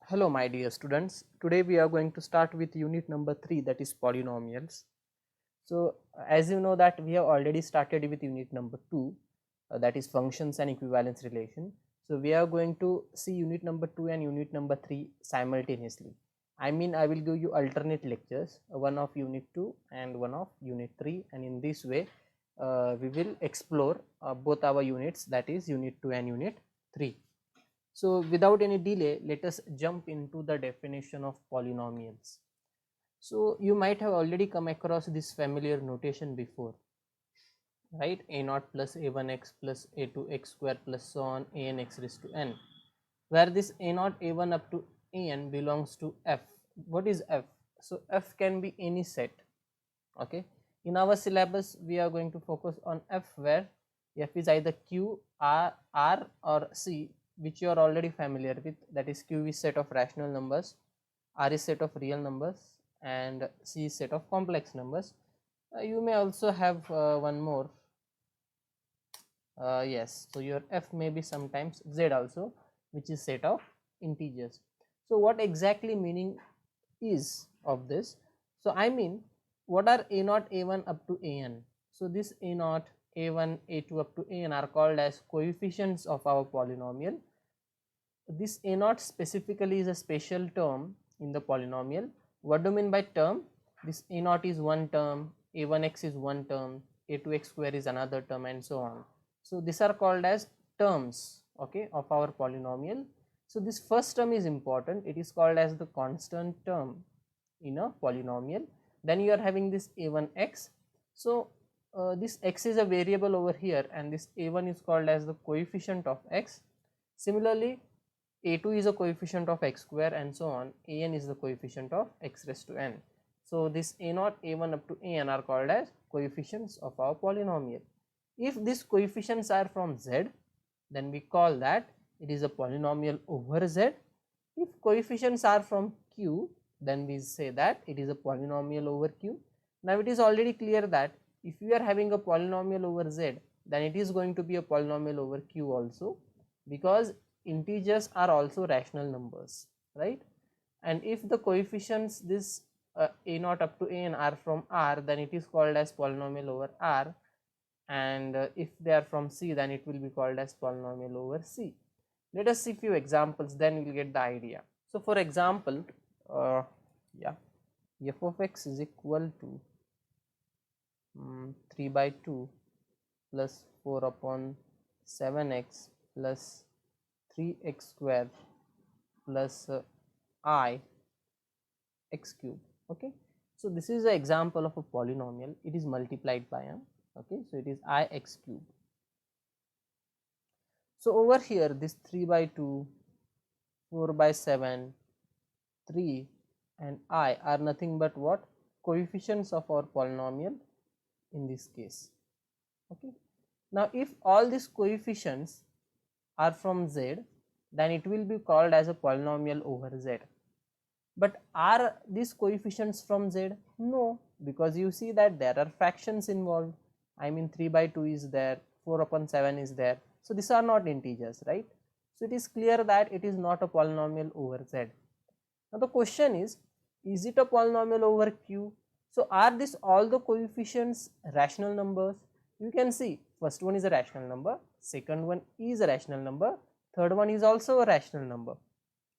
Hello my dear students, today we are going to start with unit number 3, that is polynomials. So as you know that we have already started with unit number 2, that is functions and equivalence relation. So we are going to see unit number 2 and unit number 3 simultaneously. I mean I will give you alternate lectures, one of unit 2 and one of unit 3, and in this way we will explore both our units, that is unit 2 and unit 3. So without any delay, let us jump into the definition of polynomials. So you might have already come across this familiar notation before, right? A naught plus a1x plus a2x square plus so on an x raised to n, where this a naught a1 up to an belongs to f. What is f? So f can be any set. Okay, in our syllabus we are going to focus on f, where f is either q, r or c, which you are already familiar with, that is q is set of rational numbers, r is set of real numbers, and c is set of complex numbers. You may also have one more, yes, so your f may be sometimes z also, which is set of integers. So what exactly meaning is of this? So I mean, what are a naught a1 up to an? So this a naught a1 a2 up to an are called as coefficients of our polynomial. This a naught specifically is a special term in the polynomial. What do you mean by term? This a naught is one term, a1x is one term, a2x square is another term, and so on. So these are called as terms, okay, of our polynomial. So this first term is important, it is called as the constant term in a polynomial. Then you are having this a1x. So this x is a variable over here, and this a1 is called as the coefficient of x. Similarly, a2 is a coefficient of x square, and so on. An is the coefficient of x raised to n. So this a naught a1 up to an are called as coefficients of our polynomial. If these coefficients are from z, then we call that it is a polynomial over z. If coefficients are from q, then we say that it is a polynomial over q. Now it is already clear that if you are having a polynomial over z, then it is going to be a polynomial over q also, because integers are also rational numbers, right? And if the coefficients this a naught up to an are from r, then it is called as polynomial over r, and if they are from c, then it will be called as polynomial over c. Let us see few examples, then we will get the idea. So for example, uh, yeah, f of x is equal to 3 by 2 plus 4 upon 7x plus 3x square plus I x cube. Okay, so this is an example of a polynomial, it is multiplied by m. Okay, so it is I x cube. So over here this 3 by 2, 4 by 7, 3 and I are nothing but what? Coefficients of our polynomial in this case. Okay, now if all these coefficients are from z, then it will be called as a polynomial over z. But are these coefficients from z? No, because you see that there are fractions involved. I mean 3 by 2 is there, 4 upon 7 is there, so these are not integers, right? So it is clear that it is not a polynomial over z. Now the question is it a polynomial over q? So are these all the coefficients rational numbers? You can see first one is a rational number, second one is a rational number, third one is also a rational number.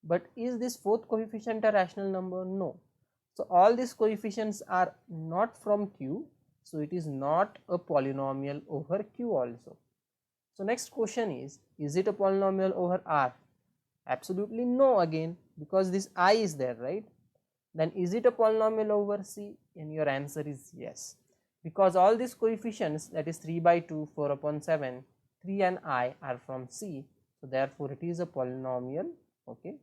But is this fourth coefficient a rational number? No. So all these coefficients are not from q, so it is not a polynomial over q also. So next question is it a polynomial over r? Absolutely no again, because this I is there, right? Then is it a polynomial over c? And your answer is yes, because all these coefficients, that is 3 by 2, 4 upon 7, 3 and I are from c, so therefore it is a polynomial, okay,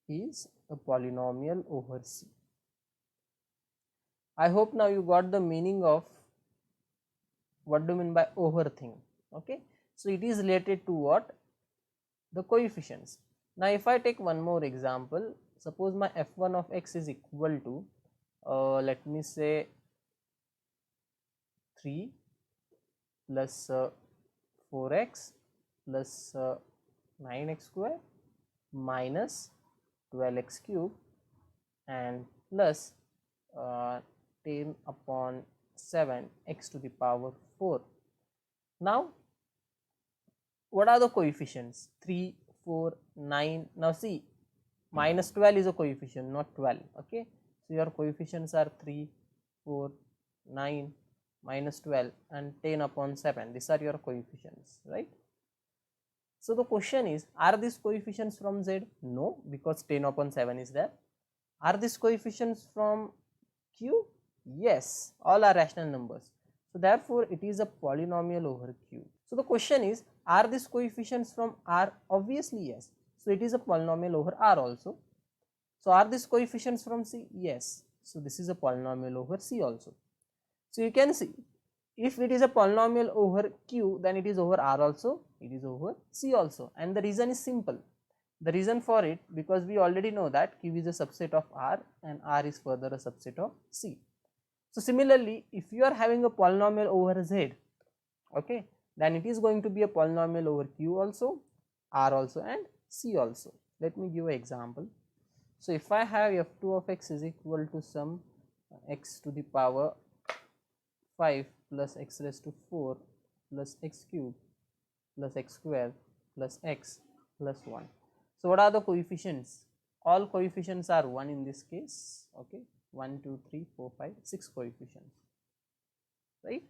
is a polynomial over c. I hope now you got the meaning of what do you mean by over thing. Okay, so it is related to what? The coefficients. Now if I take one more example, suppose my f1 of x is equal to let me say 3 plus 4x plus 9x square minus 12x cube and plus 10 upon 7 x to the power 4. Now what are the coefficients? 3, 4, 9. Now see, minus 12 is a coefficient, not 12. Okay, so your coefficients are 3, 4, 9, minus 12 and 10 upon 7. These are your coefficients, right? So the question is, are these coefficients from Z? No, because 10 upon 7 is there. Are these coefficients from Q? Yes, all are rational numbers. So therefore it is a polynomial over Q. So the question is, are these coefficients from R? Obviously yes. So it is a polynomial over R also. So are these coefficients from C? Yes. So this is a polynomial over C also. So you can see, if it is a polynomial over Q, then it is over R also, it is over C also, and the reason is simple. The reason for it, because we already know that Q is a subset of R and R is further a subset of C. So similarly, if you are having a polynomial over Z, okay, then it is going to be a polynomial over Q also, R also and C also. Let me give an example. So if I have f2 of x is equal to some x to the power 5 plus x raised to 4 plus x cube plus x square plus x plus 1. So what are the coefficients? All coefficients are 1 in this case, okay, 1, 2, 3, 4, 5, 6 coefficients, right?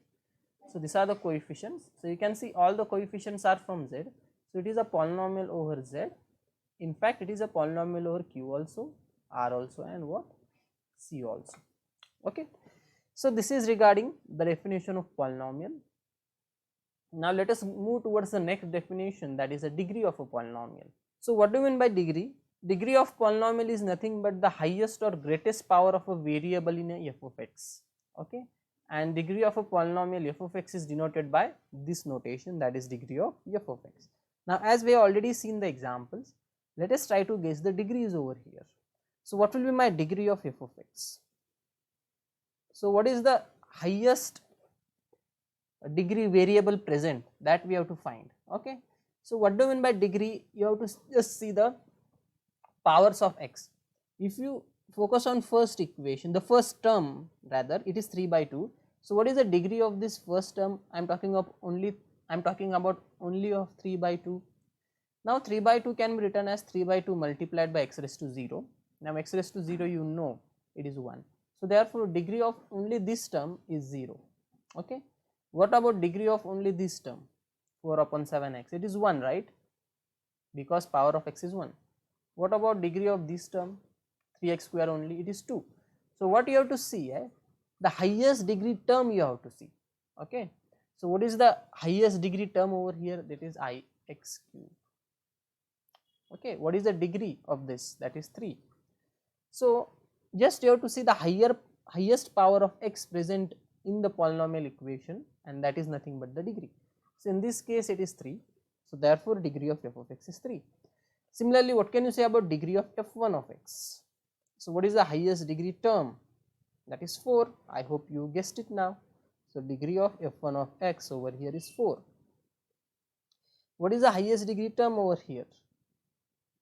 So these are the coefficients. So you can see all the coefficients are from Z. So it is a polynomial over Z. In fact, it is a polynomial over Q also, R also and what? C also, okay. So this is regarding the definition of polynomial. Now let us move towards the next definition, that is a degree of a polynomial. So what do you mean by degree? Degree of polynomial is nothing but the highest or greatest power of a variable in a f of x, okay, and degree of a polynomial f of x is denoted by this notation, that is degree of f of x. Now as we have already seen the examples, let us try to guess the degrees over here. So what will be my degree of f of x? So what is the highest degree variable present, that we have to find, okay. So what do you mean by degree? You have to just see the powers of x. If you focus on first equation, the first term rather, it is 3 by 2. So what is the degree of this first term? I am talking about only of 3 by 2. Now 3 by 2 can be written as 3 by 2 multiplied by x raised to 0. Now x raised to 0 you know it is 1. So therefore degree of only this term is 0, okay. What about degree of only this term? 4 upon 7x, it is 1, right, because power of x is 1. What about degree of this term? 3x square only, it is 2. So what you have to see, the highest degree term you have to see, okay. So what is the highest degree term over here? That is ix cube, okay. What is the degree of this? That is 3. So just you have to see the highest power of x present in the polynomial equation, and that is nothing but the degree. So in this case it is 3. So therefore degree of f of x is 3. Similarly, what can you say about degree of f1 of x? So what is the highest degree term? That is 4. I hope you guessed it now. So degree of f1 of x over here is 4. What is the highest degree term over here?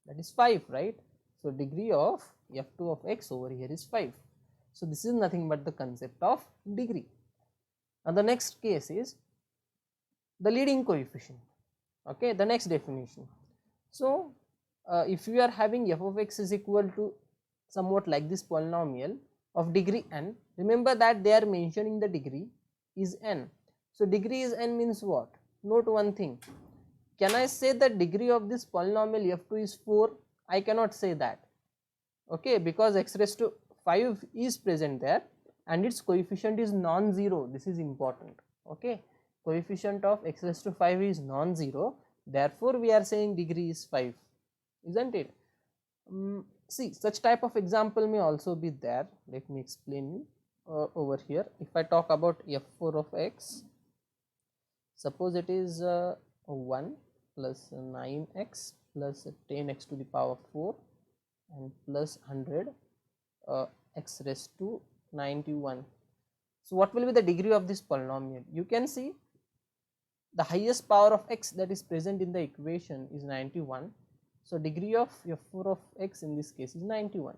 That is 5, right? So degree of f2 of x over here is 5. So this is nothing but the concept of degree. Now the next case is the leading coefficient, okay, the next definition. So if you are having f of x is equal to somewhat like this polynomial of degree n, remember that they are mentioning the degree is n. So degree is n means what? Note one thing. Can I say that degree of this polynomial f2 is 4? I cannot say that, okay, because x raised to 5 is present there and its coefficient is non-zero. This is important, okay. Coefficient of x raised to 5 is non-zero, therefore we are saying degree is 5, isn't it? See, such type of example may also be there. Let me explain over here. If I talk about f4 of x, suppose it is 1 plus 9x plus 10x to the power 4 and plus 100 x raised to 91. So what will be the degree of this polynomial? You can see the highest power of x that is present in the equation is 91. So degree of f4 of x in this case is 91.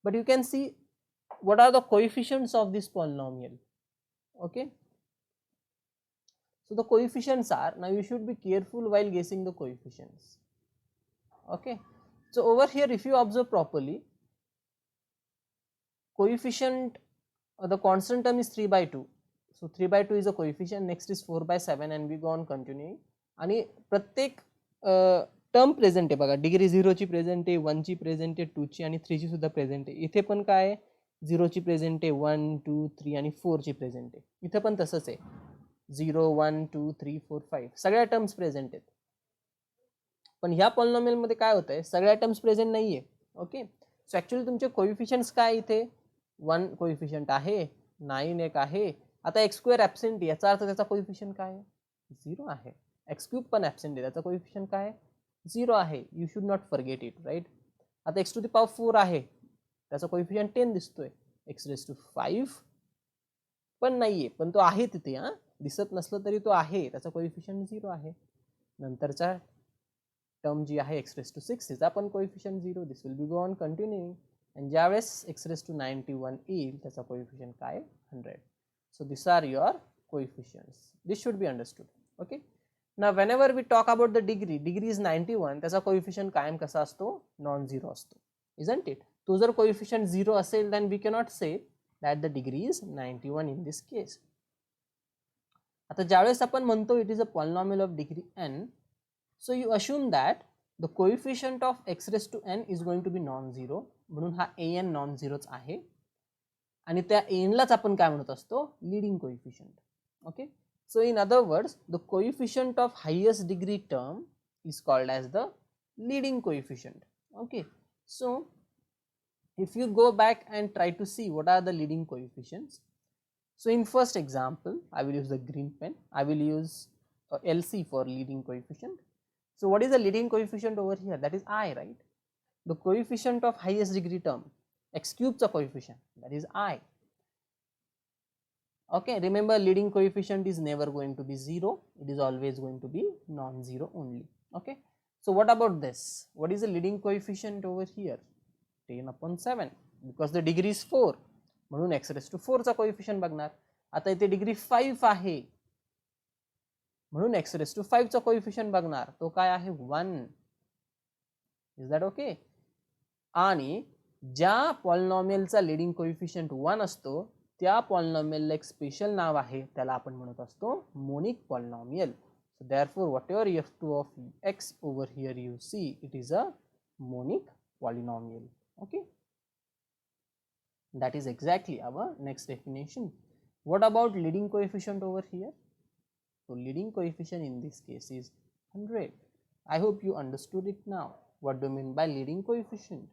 But you can see what are the coefficients of this polynomial. Okay, so the coefficients are, now you should be careful while guessing the coefficients. Okay, so over here if you observe properly, coefficient the constant term is 3 by 2. So 3 by 2 is a coefficient, next is 4 by 7 and we go on continuing. आणि प्रत्येक term present आहे बघा, degree 0 ची present आहे, 1 ची present आहे, 2 ची आणि 3 ची सुद्धा प्रेझेंट आहे. इथे पण काय आहे, 0 ची प्रेझेंट आहे, 1 2 3 आणि 4 ची प्रेझेंट आहे. इथे पण तसंच आहे, 0 1 2 3 4 5 सगळ्या टर्म्स प्रेझेंट आहेत. पण ह्या पॉलिनॉमियल मध्ये काय होतंय, सगळ्या टर्म्स प्रेझेंट नाहीये. ओके, सो ऍक्च्युअली तुमचे कोएफिशिएंट्स काय, इथे 1 कोएफिशिएंट आहे, 9 एक आहे. आता x स्क्वेअर ॲब्सेंट, याचा अर्थ त्याचा कोएफिशिएंट काय आहे, 0 आहे. x क्यूब पण ॲब्सेंट आहे, त्याचा कोएफिशिएंट काय आहे, 0 आहे. You should not forget it, right. आता x टू द पॉवर 4 आहे, त्याचा कोएफिशिएंट 10 दिसतोय. x रेज टू 5 पण नाहीये, पण तो आहे तिथे, हा दिसत नसलं तरी तो आहे, त्याचा कोएफिशिएंट 0 आहे. नंतरचा टर्म जी आहे x रेज टू 6, तिचा पण coefficient 0. This will be go on continuing. आणि ज्यावेळेस x रेज टू 91 येईल, त्याचा कोएफिशिएंट काय, 100. So these are your coefficients. This should be understood. Okay. Now whenever we talk about the degree, degree is 91, त्याचा coefficient कायम कसा असतो, non zero असतो, isn't it? तो जर coefficient 0 असेल, then we cannot say that the degree is 91 in this case. आता ज्यावेळेस आपण म्हणतो it is a polynomial of degree n, so you assume that the coefficient of x raised to n is going to be non-zero, म्हणून हा an non-zeroच आहे. आणि त्या एनलाच आपण काय म्हणत असतो, leading coefficient. Okay, so in other words the coefficient of highest degree term is called as the leading coefficient. Okay, so if you go back and try to see what are the leading coefficients, so in first example I will use the green pen, I will use LC for leading coefficient. So what is the leading coefficient over here, that is I, right? The coefficient of highest degree term, x cube coefficient, that is I. Okay, remember leading coefficient is never going to be 0, it is always going to be non-zero only. Okay, so what about this, what is the leading coefficient over here, 10 upon 7, because the degree is 4, म्हणून x raised to 4 चा coefficient बघणार. आता इथे degree 5 आहे, म्हणून x raised to 5 चा coefficient बघणार, तो काय आहे, 1. Is that okay? आणि ज्या पॉलिनॉमियलचा लीडिंग कोएफिशिएंट 1 असतो, त्या पॉलिनॉमियलला एक स्पेशल नाव आहे, त्याला आपण म्हणत असतो monic polynomial. So therefore whatever f2 of x over here you see, it is a monic polynomial. Okay, that is exactly our next definition. What about leading coefficient over here? So leading coefficient in this case is 100. I hope you understood it now. What do you mean by leading coefficient?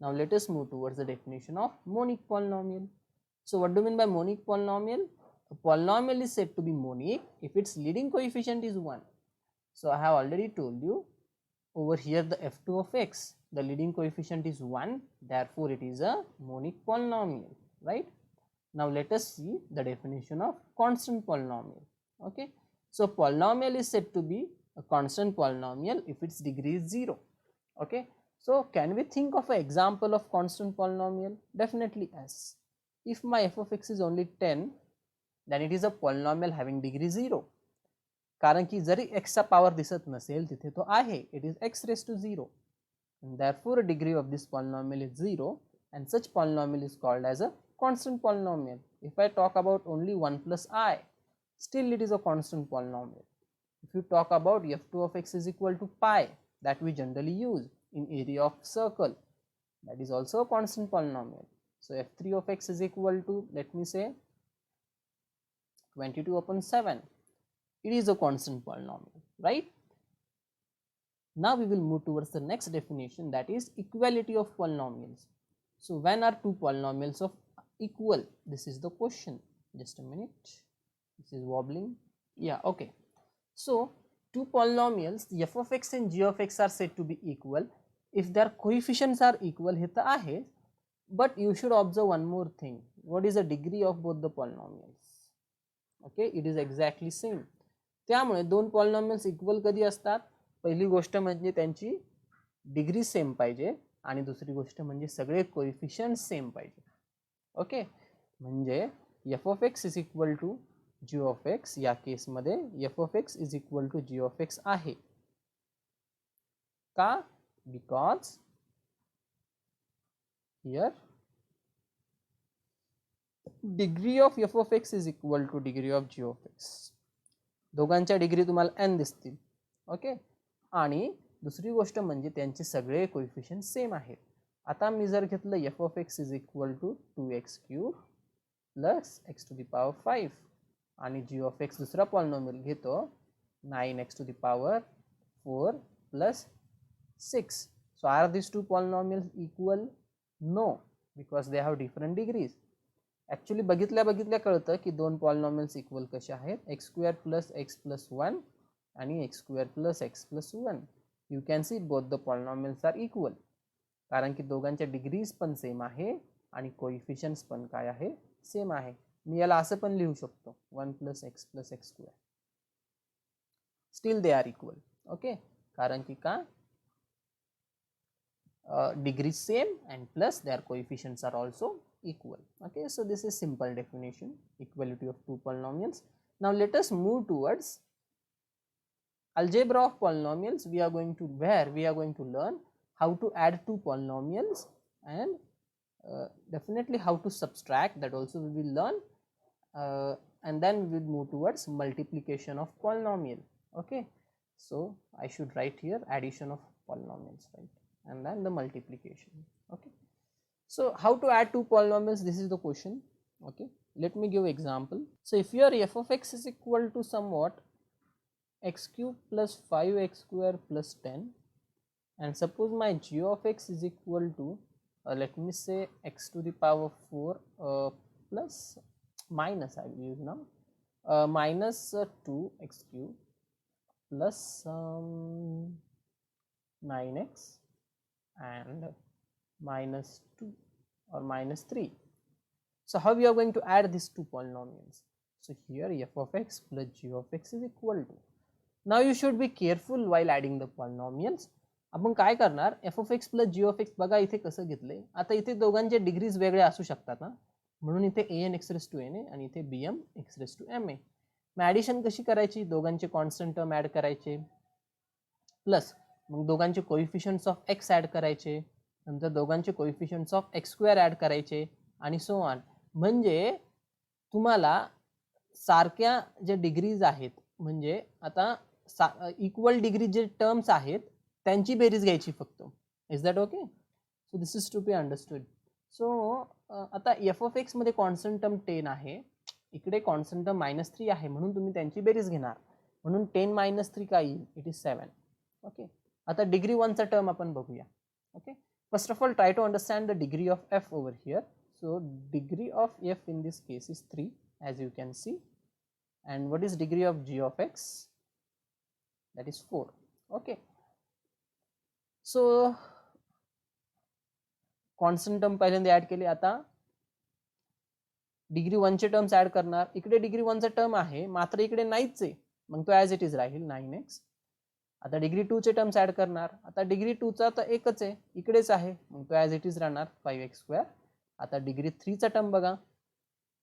Now let us move towards the definition of monic polynomial. So what do you mean by monic polynomial? A polynomial is said to be monic if its leading coefficient is 1. So I have already told you over here the f2 of x, the leading coefficient is 1, therefore it is a monic polynomial, right? Now let us see the definition of constant polynomial. Okay, so polynomial is said to be a constant polynomial if its degree is 0. Okay, so can we think of an example of constant polynomial? Definitely yes. If my f of x is only 10, then it is a polynomial having degree 0. कारण की जरी x चा power दिसत नसेल, तिथे तो आहे, it is x raised to 0, and therefore degree of this polynomial is 0, and such polynomial is called as a constant polynomial. If I talk about only 1 plus I, still it is a constant polynomial. If you talk about f2 of x is equal to pi, that we generally use in area of circle, that is also a constant polynomial. So f3 of x is equal to, let me say, 22 upon 7. It is a constant polynomial, right? Now we will move towards the next definition, that is equality of polynomials. So when are two polynomials of equal? This is the question. Just a minute, this is wobbling. Yeah, okay. So two polynomials f of x and g of x are said to be equal if their coefficients are equal. हे तर आहे, but you should observe one more thing. What is the degree of both the polynomials? Okay, it is exactly same. त्यामुळे दोन polynomials equal कधी असतात, पहिली गोष्ट म्हणजे त्यांची डिग्री सेम पाहिजे आणि दुसरी गोष्ट म्हणजे सगळे कोएफिशियंट सेम पाहिजे. ओके, म्हणजे F of x is equal to G of X, या केसमध्ये F of x is equal to G of X आहे. का? Because here degree of F of x is equal to degree of G of X. दोघांच्या degree तुम्हाला n दिसतील. Okay, आणि दुसरी गोष्ट म्हणजे त्यांचे सगळे कोएफिशियंट सेम आहेत. आता मी जर घेतलं F of x is equal to 2x³ plus x to the power 5 आणि जी ऑफ एक्स दुसरा पॉलिनॉमियल घेतो 9x to the power 4 plus 6. So are these two polynomials equal? No, because they have different degrees. Actually बघितल्या कळतं की दोन polynomials equal कसे आहेत, x² plus x plus 1 आणि x² plus x plus 1. You can see both the polynomials are equal, कारण की दोघांच्या डिग्रीज पण सेम आहे आणि कोइफिशियंट्स पण काय आहे, सेम आहे. मी याला असं पण लिहू शकतो 1 plus x plus x². Still they are equal. Okay, कारण की का, degree same and plus their coefficients are also equal. Okay, so this is simple definition, equality of two polynomials. Now let us move towards algebra of polynomials. We are going to learn how to add two polynomials and definitely how to subtract, that also we will learn, and then we will move towards multiplication of polynomial. Okay, so I should write here addition of polynomials, right, and then the multiplication. Okay, so how to add two polynomials, this is the question. Okay, let me give example. So if your f of x is equal to somewhat x³ plus 5x² plus 10, and suppose my g of x is equal to let me say x to the power 4 plus minus, I will use now minus 2x³ plus 9x and minus 2 or minus 3. So how we are going to add these two polynomials? So here f of x plus g of x is equal to. Now you should be careful while adding the polynomials. आपण काय करणार, f of x plus g of x बघा इथे कसं घेतलंय. आता इथे दोघांचे डिग्रीज वेगळे असू शकतात ना, म्हणून इथे an x raised to n आणि इथे bm x raised to m. Mug addition कशी करायची, दोघांचे कॉन्स्टंट टर्म ॲड करायचे, प्लस मग दोघांचे कोइफिशियंट्स ऑफ x ॲड करायचे, नंतर दोघांचे कोइफिशियंट्स ऑफ x² ॲड करायचे आणि सो ऑन. म्हणजे तुम्हाला सारख्या जे डिग्रीज आहेत, म्हणजे आता इक्वल डिग्री जे टर्म्स आहेत त्यांची बेरीज घ्यायची फक्त. Is that okay? So this is to be understood. So आता एफ ऑफ एक्स मध्ये कॉन्स्टंट टर्म 10 आहे, इकडे कॉन्स्टंट टर्म -3 आहे, म्हणून तुम्ही त्यांची बेरीज घेणार. म्हणून 10 - 3 काय येईल, इट इज 7. ओके, आता डिग्री 1चा टर्म आपण बघूया. Okay, first of all try to understand the degree of f over here. So degree of f in this case is 3, as you can see, and what is degree of g of x? That is 4. Okay, so constant term पहिल्यांदा add केले, आता degree 1 चे terms add करणार. इकडे degree 1 चा term आहे मात्र इकडे नाहीच आहे, मग तो as it is Raheel 9x. आता डिग्री 2 चे टर्म्स ऍड करणार. आता डिग्री 2 चा तर एकच आहे, इकडेच आहे, मग तो ॲज इट इज राहणार 5x². आता डिग्री 3 चा टर्म बघा.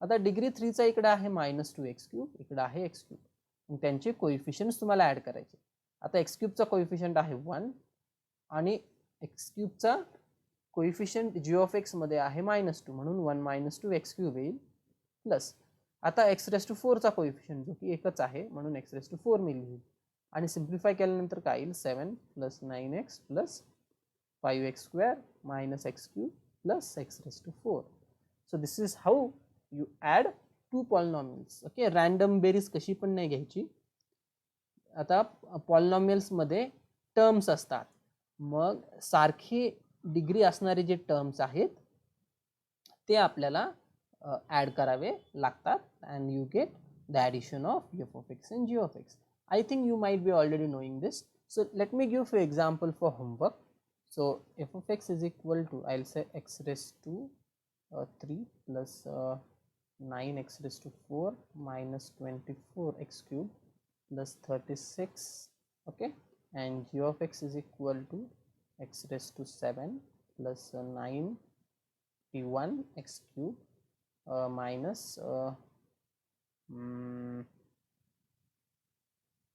आता डिग्री 3 चा इकडे आहे -2x³, इकडे आहे x³. मग त्यांचे कोइफिशियंट्स तुम्हाला ऍड करायचे. आता x³ चा कोइफिशियंट आहे 1 आणि x³ चा कोइफिशियंट g ऑफ x मध्ये आहे -2, म्हणून 1 - 2 x³ येईल, प्लस आता x⁴ चा कोइफिशियंट जो की एकच आहे, म्हणून x⁴ मी लिहिल आणि सिम्प्लिफाय केल्यानंतर काय येईल, 7 + 9x + 5x² - x³ + x⁴. So this is how you add two polynomials. Okay, random बेरीज कशी पण नाही घ्यायची. आता पॉलिनॉमियल्स मध्ये टर्म्स असतात, मग सारखी डिग्री असणारे जे टर्म्स आहेत ते आपल्याला ॲड करावे लागतात, and you get the addition of f of x and g of x. I think you might be already knowing this. So let me give you example for homework. So f of x is equal to, I'll say x⁻³ 3 plus 9x⁴ minus 24x³ plus 36. Okay, and g of x is equal to x raised to 7 plus 91 x cube minus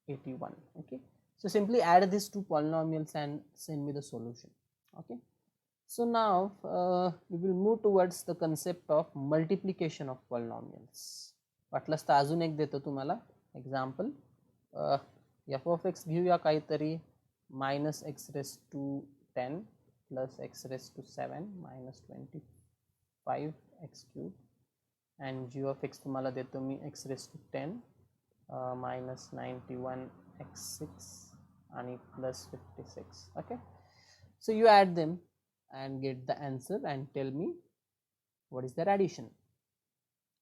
81. Okay, so simply add these two polynomials and send me the solution. Okay, so now we will move towards the concept of multiplication of polynomials. वाटलंच तर अजून एक देतो तुम्हाला example. F of x घेऊया काहीतरी minus x raise to 10 plus x raise to 7 minus 25 x cube and g of x तुम्हाला देतो मी x raise to 10 minus 91 x 6 आणि plus 56. Okay, so you add them and get the answer and tell me what is their addition.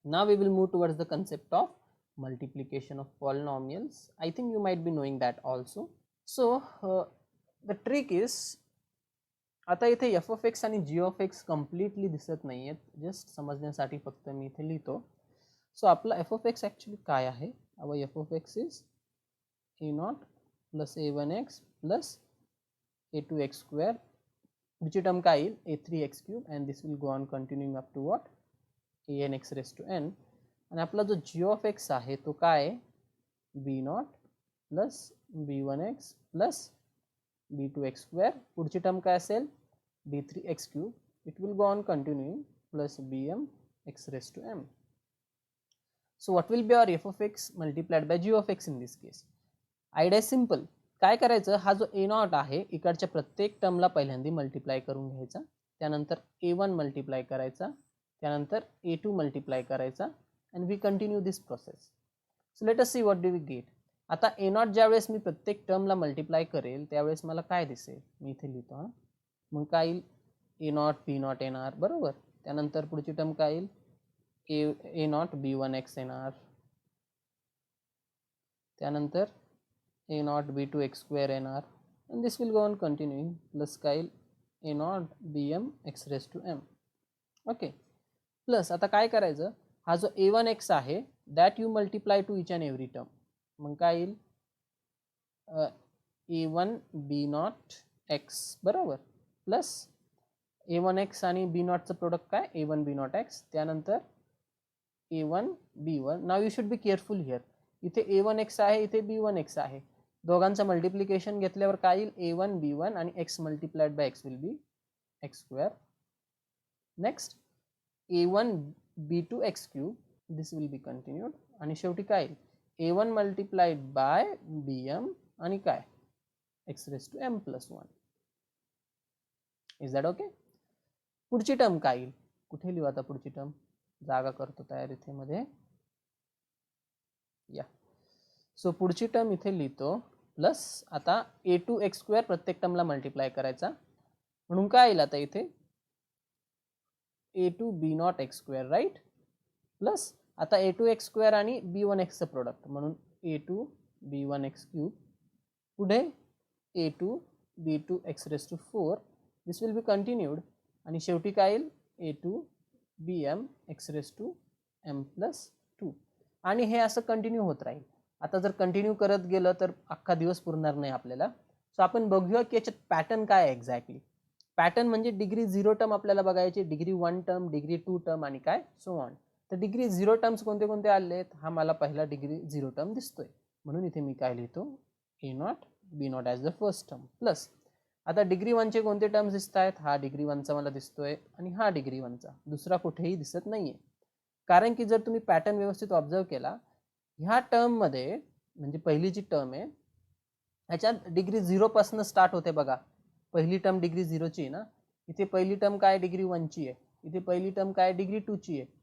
Now we will move towards the concept of multiplication of polynomials. I think you might be knowing that also. So the trick is, आता इथे F of x आणि G of x completely दिसत नाही आहेत, just समजण्यासाठी फक्त मी इथे लिहितो. सो आपला एफ ऑफ एक्स ॲक्च्युली काय आहे? Our F of x is a nought plus a one x plus a two x square, पुढची टर्म काय येईल a three x cube and this will go on continuing up to what a n x raise to n. आणि आपला जो जी of X आहे तो काय आहे? B naught plus B one x plus B two x square, पुढची term काय असेल B three x cube, it will go on continuing plus B M x raise to M. So what will be our F of X multiplied by G of X in this case? Idea simple. काय करायचं, हा जो ए not आहे इकडच्या प्रत्येक टर्मला पहिल्यांदा multiply करून घ्यायचा, त्यानंतर ए वन मल्टिप्लाय करायचा, त्यानंतर ए टू मल्टिप्लाय करायचा and we continue this process. So let us see what do we get. आता ए नॉट ज्यावेळेस मी प्रत्येक टर्मला मल्टिप्लाय करेल त्यावेळेस मला काय दिसेल, मी इथे लिहितो हां. मग काय येईल ए नॉट बी नॉट येणार बरोबर, त्यानंतर पुढची टर्म काय येईल a naught b one x येणार, त्यानंतर a naught b two x square येणार and this will go on continuing plus काय येईल a naught b M x raise to m. Okay, plus आता काय करायचं, हा जो ए वन एक्स आहे that you multiply to each and every term. मग काय येईल a one b naught x बरोबर प्लस ए वन एक्स आणि बी नॉटचं प्रोडक्ट काय a one b naught x, त्यानंतर a one b one. Now you should be careful here, इथे a one x आहे इथे बी वन एक्स आहे, दोघांचं multiplication घेतल्यावर काय येईल ए वन बी वन आणि x multiplied by x will be x square. Next a one b two x cube, this will be continued आणि शेवटी काय येईल a one multiplied by b m आणि काय x raise to m plus one. Is that okay? पुढची term काय येईल, कुठे लिहू आता पुढची टर्म, जागा करतो तयार इथे मध्ये या. सो पुढची टर्म इथे लिहितो प्लस आता ए टू एक्स स्क्वेअर प्रत्येक टर्मला मल्टिप्लाय करायचा, म्हणून काय येईल आता इथे a two b naught x square right, plus आता ए टू एक्स स्क्वेअर आणि बी वन एक्सचं प्रोडक्ट म्हणून a two b one x cube, पुढे a two b two x raise to four, this will be continued आणि शेवटी काय येईल a two b M x raise to m plus two. आणि हे असं कंटिन्यू होत राहील. आता जर कंटिन्यू करत गेलं तर अख्खा दिवस पुरणार नाही आपल्याला. सो आपण बघूया की याच्यात पॅटर्न काय आहे एक्झॅक्टली. पॅटर्न म्हणजे डिग्री झिरो टर्म आपल्याला बघायचे, degree one term, degree two term आणि काय सो ऑन. तर डिग्री झिरो टर्म्स कोणते कोणते आले आहेत, हा मला पहिला डिग्री झिरो टर्म दिसतोय म्हणून इथे मी काय लिहितो a naught b naught as the first term, plus आता डिग्री वनचे कोणते टर्म्स दिसत आहेत, हा डिग्री वनचा मला दिसतोय आणि हा डिग्री वनचा, दुसरा कुठेही दिसत नाहीये. कारण की जर तुम्ही पॅटर्न व्यवस्थित ऑब्झर्व केला ह्या टर्ममध्ये, म्हणजे पहिली जी टर्म आहे ह्याच्यात डिग्री झिरो पासून स्टार्ट होते बघा. पहिली टर्म डिग्री झिरोची आहे ना, इथे पहिली टर्म काय डिग्री वनची आहे, इथे पहिली टर्म काय डिग्री टूची आहे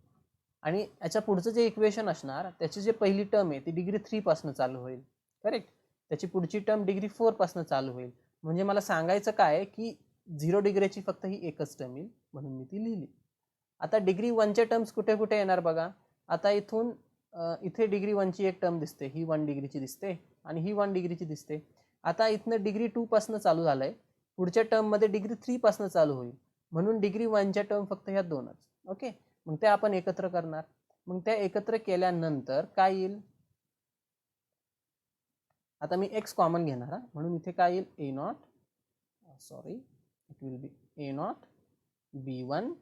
आणि याच्या पुढचं जे इक्वेशन असणार त्याची जे पहिली टर्म आहे ती डिग्री थ्री पासून चालू होईल करेक्ट, त्याची पुढची टर्म डिग्री फोर पासून चालू होईल. म्हणजे मला सांगायचं काय की झिरो डिग्रीची फक्त ही एकच टर्म येईल म्हणून मी ती लिहिली. आता डिग्री वनचे टर्म्स कुठे कुठे येणार बघा. आता इथून इथे डिग्री वनची एक टर्म दिसते, ही वन डिग्रीची दिसते आणि ही वन डिग्रीची दिसते. आता इथनं डिग्री टू पासून चालू झालंय, पुढच्या टर्ममध्ये डिग्री थ्री पासून चालू होईल म्हणून डिग्री वनच्या टर्म फक्त ह्या दोनच. ओके, मग त्या आपण एकत्र करणार, मग त्या एकत्र केल्यानंतर काय येईल, आता मी एक्स कॉमन घेणार म्हणून इथे काय येईल a naught sorry, it will be a naught b1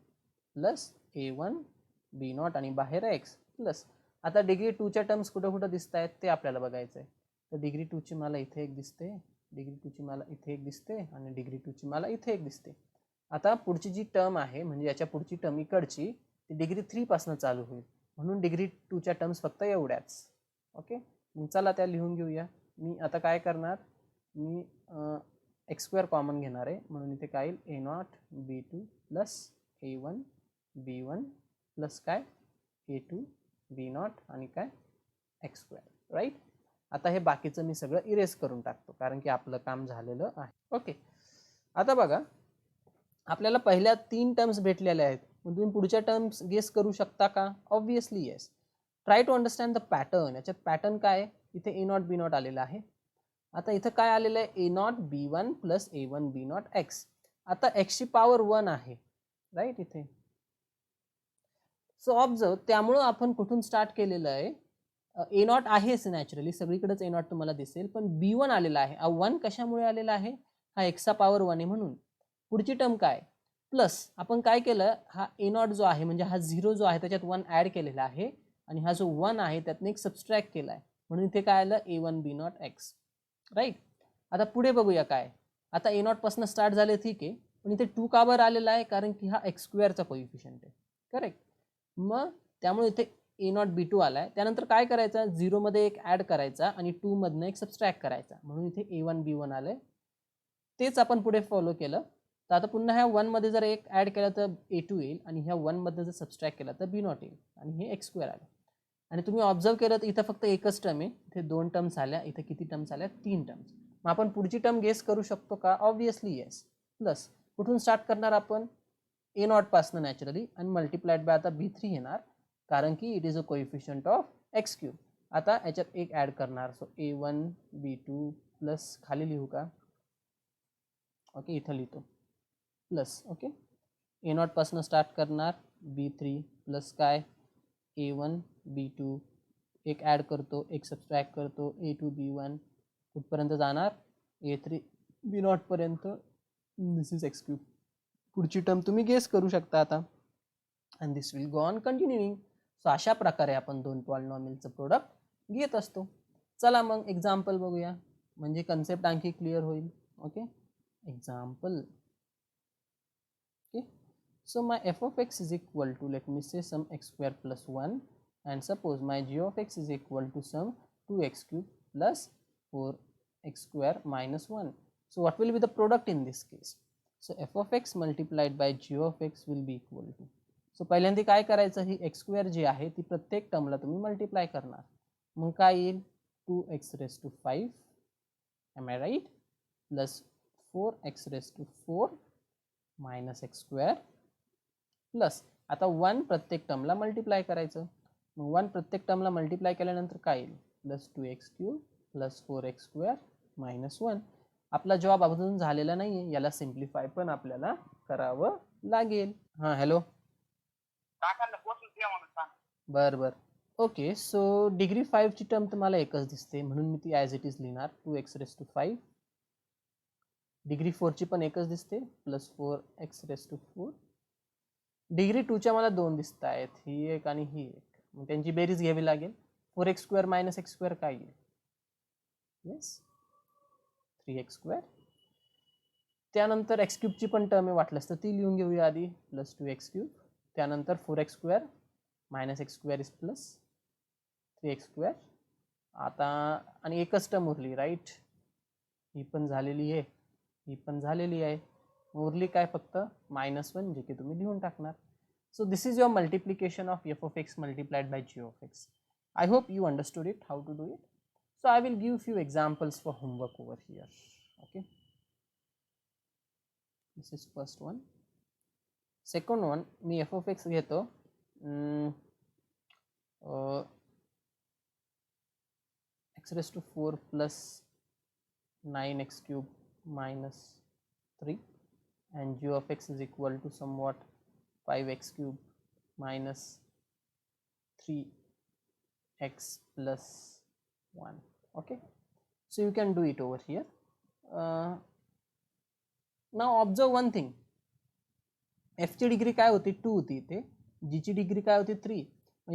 plus a1 b0 आणि बाहेर x प्लस. आता डिग्री 2 च्या टर्म्स कुठं कुठं दिसत आहेत ते आपल्याला बघायचं आहे. तर डिग्री 2 ची मला इथे एक दिसते, डिग्री 2 ची मला इथे एक दिसते आणि डिग्री 2 ची मला इथे एक दिसते. आता पुढची जी टर्म आहे म्हणजे याच्या पुढची टर्म इकडची ती डिग्री 3 पासून चालू होईल, म्हणून डिग्री 2 च्या टर्म्स फक्त एवढ्याच. ओके, मग चला त्या लिहून घेऊया. मी आता काय करणार, मी एक्स स्क्वेअर कॉमन घेणार आहे, म्हणून इथे काय येईल a not b2 plus a1 b1 plus काय a2 b0 आणि काय एक्स स्क्वेअर. राईट. आता हे बाकीचं मी सगळं इरेज करून टाकतो कारण की आपलं काम झालेलं आहे. ओके, आता बघा आपल्याला पहिल्या 3 टर्म्स भेटलेल्या आहेत, मग तुम्ही पुढच्या टर्म्स गेस करू शकता का? Obviously yes. Try to understand the pattern. याच्यात पॅटर्न काय आहे, इथे a नॉट b0 आलेला आहे. आता इथं काय आलेलं आहे, a not b1 plus a1 b0 x. आता x ची पॉवर 1 आहे, राईट इथे. सो ऑब्झर्व, त्यामुळं आपण कुठून स्टार्ट केलेलं आहे, a नॉट आहेच नॅचरली, सगळीकडेच a नॉट तुम्हाला दिसेल, पण b1 आलेला आहे. 1 कशामुळे आलेला आहे, हा x चा पॉवर 1 आहे म्हणून. पुढची टर्म काय प्लस, आपण काय केलं, हा a नॉट जो आहे म्हणजे हा 0 जो आहे त्याच्यात 1 ऍड केलेला आहे आणि हा जो 1 आहे त्यातनं एक सबस्ट्रॅक्ट केला आहे, म्हणून इथे काय आलं a1 b0 x. राईट. आता पुढे बघूया काय. आता a नॉट पासून स्टार्ट झाले ठीक आहे, पण इथे 2 का बरं आलेला आहे, कारण की हा एक्स स्क्वेअरचा कोइफिशियंट आहे. करेक्ट. मग त्यामुळे इथे a नॉट b2 आलाय. त्यानंतर काय करायचं, 0 मध्ये एक ऍड करायचा आणि 2 मधनं एक सबस्ट्रॅक्ट करायचा, म्हणून इथे a1 b1 आलंय. तेच आपण पुढे फॉलो केलं. तर आता पुन्हा ह्या 1 मध्ये जर एक ऍड केला तर a2 येईल आणि ह्या 1 मध्ये जर सबस्ट्रॅक्ट केला तर b0 येईल आणि हे एक्स स्क्वेअर आलं. आणि तुम्ही ऑब्झर्व केलं तर इथं फक्त एकच टर्म आहे, इथे 2 टर्म्स आल्या, इथे किती टर्म्स आल्या, 3 टर्म्स. मग आपण पुढची टर्म गेस करू शकतो का? Obviously yes. प्लस कुठून स्टार्ट करणार आपण, a नॉट पासून नॅचरली, आणि मल्टिप्लाइड बाय आता b3 येणार कारण की it is a coefficient of x cube. आता याच्यात एक ऍड करणार, सो a1 b2 प्लस खाली लिहू का, ओके इथं लिहितो प्लस. ओके, a नॉट पासून स्टार्ट करणार, b3 प्लस काय a1 b2, एक ऍड करतो, एक सबस्ट्रॅक्ट करतो, a2 b1, कुठपर्यंत जाणार a3 b0 पर्यंत. This is x cube. पुढची टर्म तुम्ही गेस करू शकता आता, and this will go on continuing. So अशा प्रकारे आपण दोन पॉलिनॉमियलचं प्रोडक्ट घेत असतो. चला मग एक्झाम्पल बघूया, म्हणजे कन्सेप्ट आणखी क्लिअर होईल. Okay, example. Okay, so my f of x is equal to, let me say, some x square plus 1, and suppose my g of x is equal to some 2x cube plus 4x square minus 1. So what will be the product in this case? So f of x multiplied by g of x will be equal to, so पहिल्यांदा काय करायचं, ही x square जी आहे ती प्रत्येक टर्मला तुम्ही multiply करणार, मग काय येईल 2x raised to 5, am I right, plus 4x raised to 4 minus x square plus आता 1 प्रत्येक टर्मला मल्टिप्लाय करायचं, मग 1 प्रत्येक टर्मला मल्टिप्लाय केल्यानंतर काय येईल, plus 2x cube plus 4x square minus 1. आपला जॉब अजून झालेला नाही आहे, याला सिम्प्लिफाय पण आपल्याला करावं लागेल. हां हॅलो, बर बर. ओके, सो डिग्री 5 ची टर्म तुम्हाला एकच दिसते म्हणून मी ती ॲज इट इज लिहिणार, 2x raised to 5. डिग्री 4 ची पण एकच दिसते, plus 4x raised to 4. Degree 2 च्या मला 2 दिसत आहेत, ही एक आणि ही एक, मग त्यांची बेरीज घ्यावी लागेल. 4x square minus x square काय येईल, येस 3x स्क्वेअर. त्यानंतर एक्स क्यूबची पण टर्म आहे, वाटल्यास तर ती लिहून घेऊया आधी, प्लस 2x क्यूब. त्यानंतर 4x square minus x square is plus 3x square. आता आणि एकच टर्म उरली, राईट, ही पण झालेली आहे, ही पण झालेली आहे, उरली काय फक्त -1, जे की तुम्ही लिहून टाकणार. सो this is your multiplication of f of x multiplied by g of x. I hope you understood it, how to do it. So I will give few examples for homework over here. Okay, this is first one. Second one, me f of x घेतो, x raised to 4 plus 9x cube minus 3, and g of x is equal to somewhat 5x cube minus 3x plus 1. Okay, so you can do it over here. Now observe one thing, F ची degree काय होती 2 होती इथे, जी ची degree काय होती 3,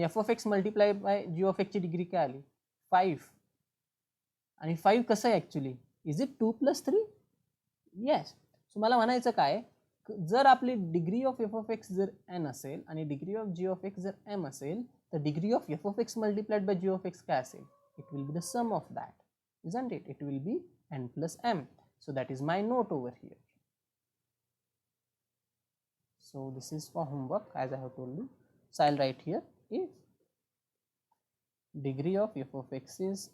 F of X multiply by G of X ची degree काय आली 5. आणि 5 कसं आहे actually, is it 2 + 3? Yes. So मला म्हणायचं काय, जर आपली degree of F of X जर एन असेल आणि degree of G of X जर एम असेल, तर degree of F of X multiplied by G of X काय असेल, it will be the sum of that, isn't it? It will be n plus m. So that is my note over here. So this is for homework, as I have told you. So I'll write here, if degree of f of x is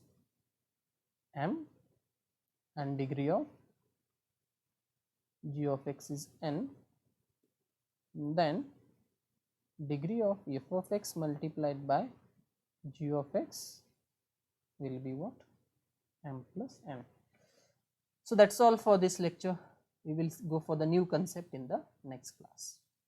m and degree of g of x is n, then degree of f of x multiplied by g of x will be what, m plus n. So that's all for this lecture. We will go for the new concept in the next class.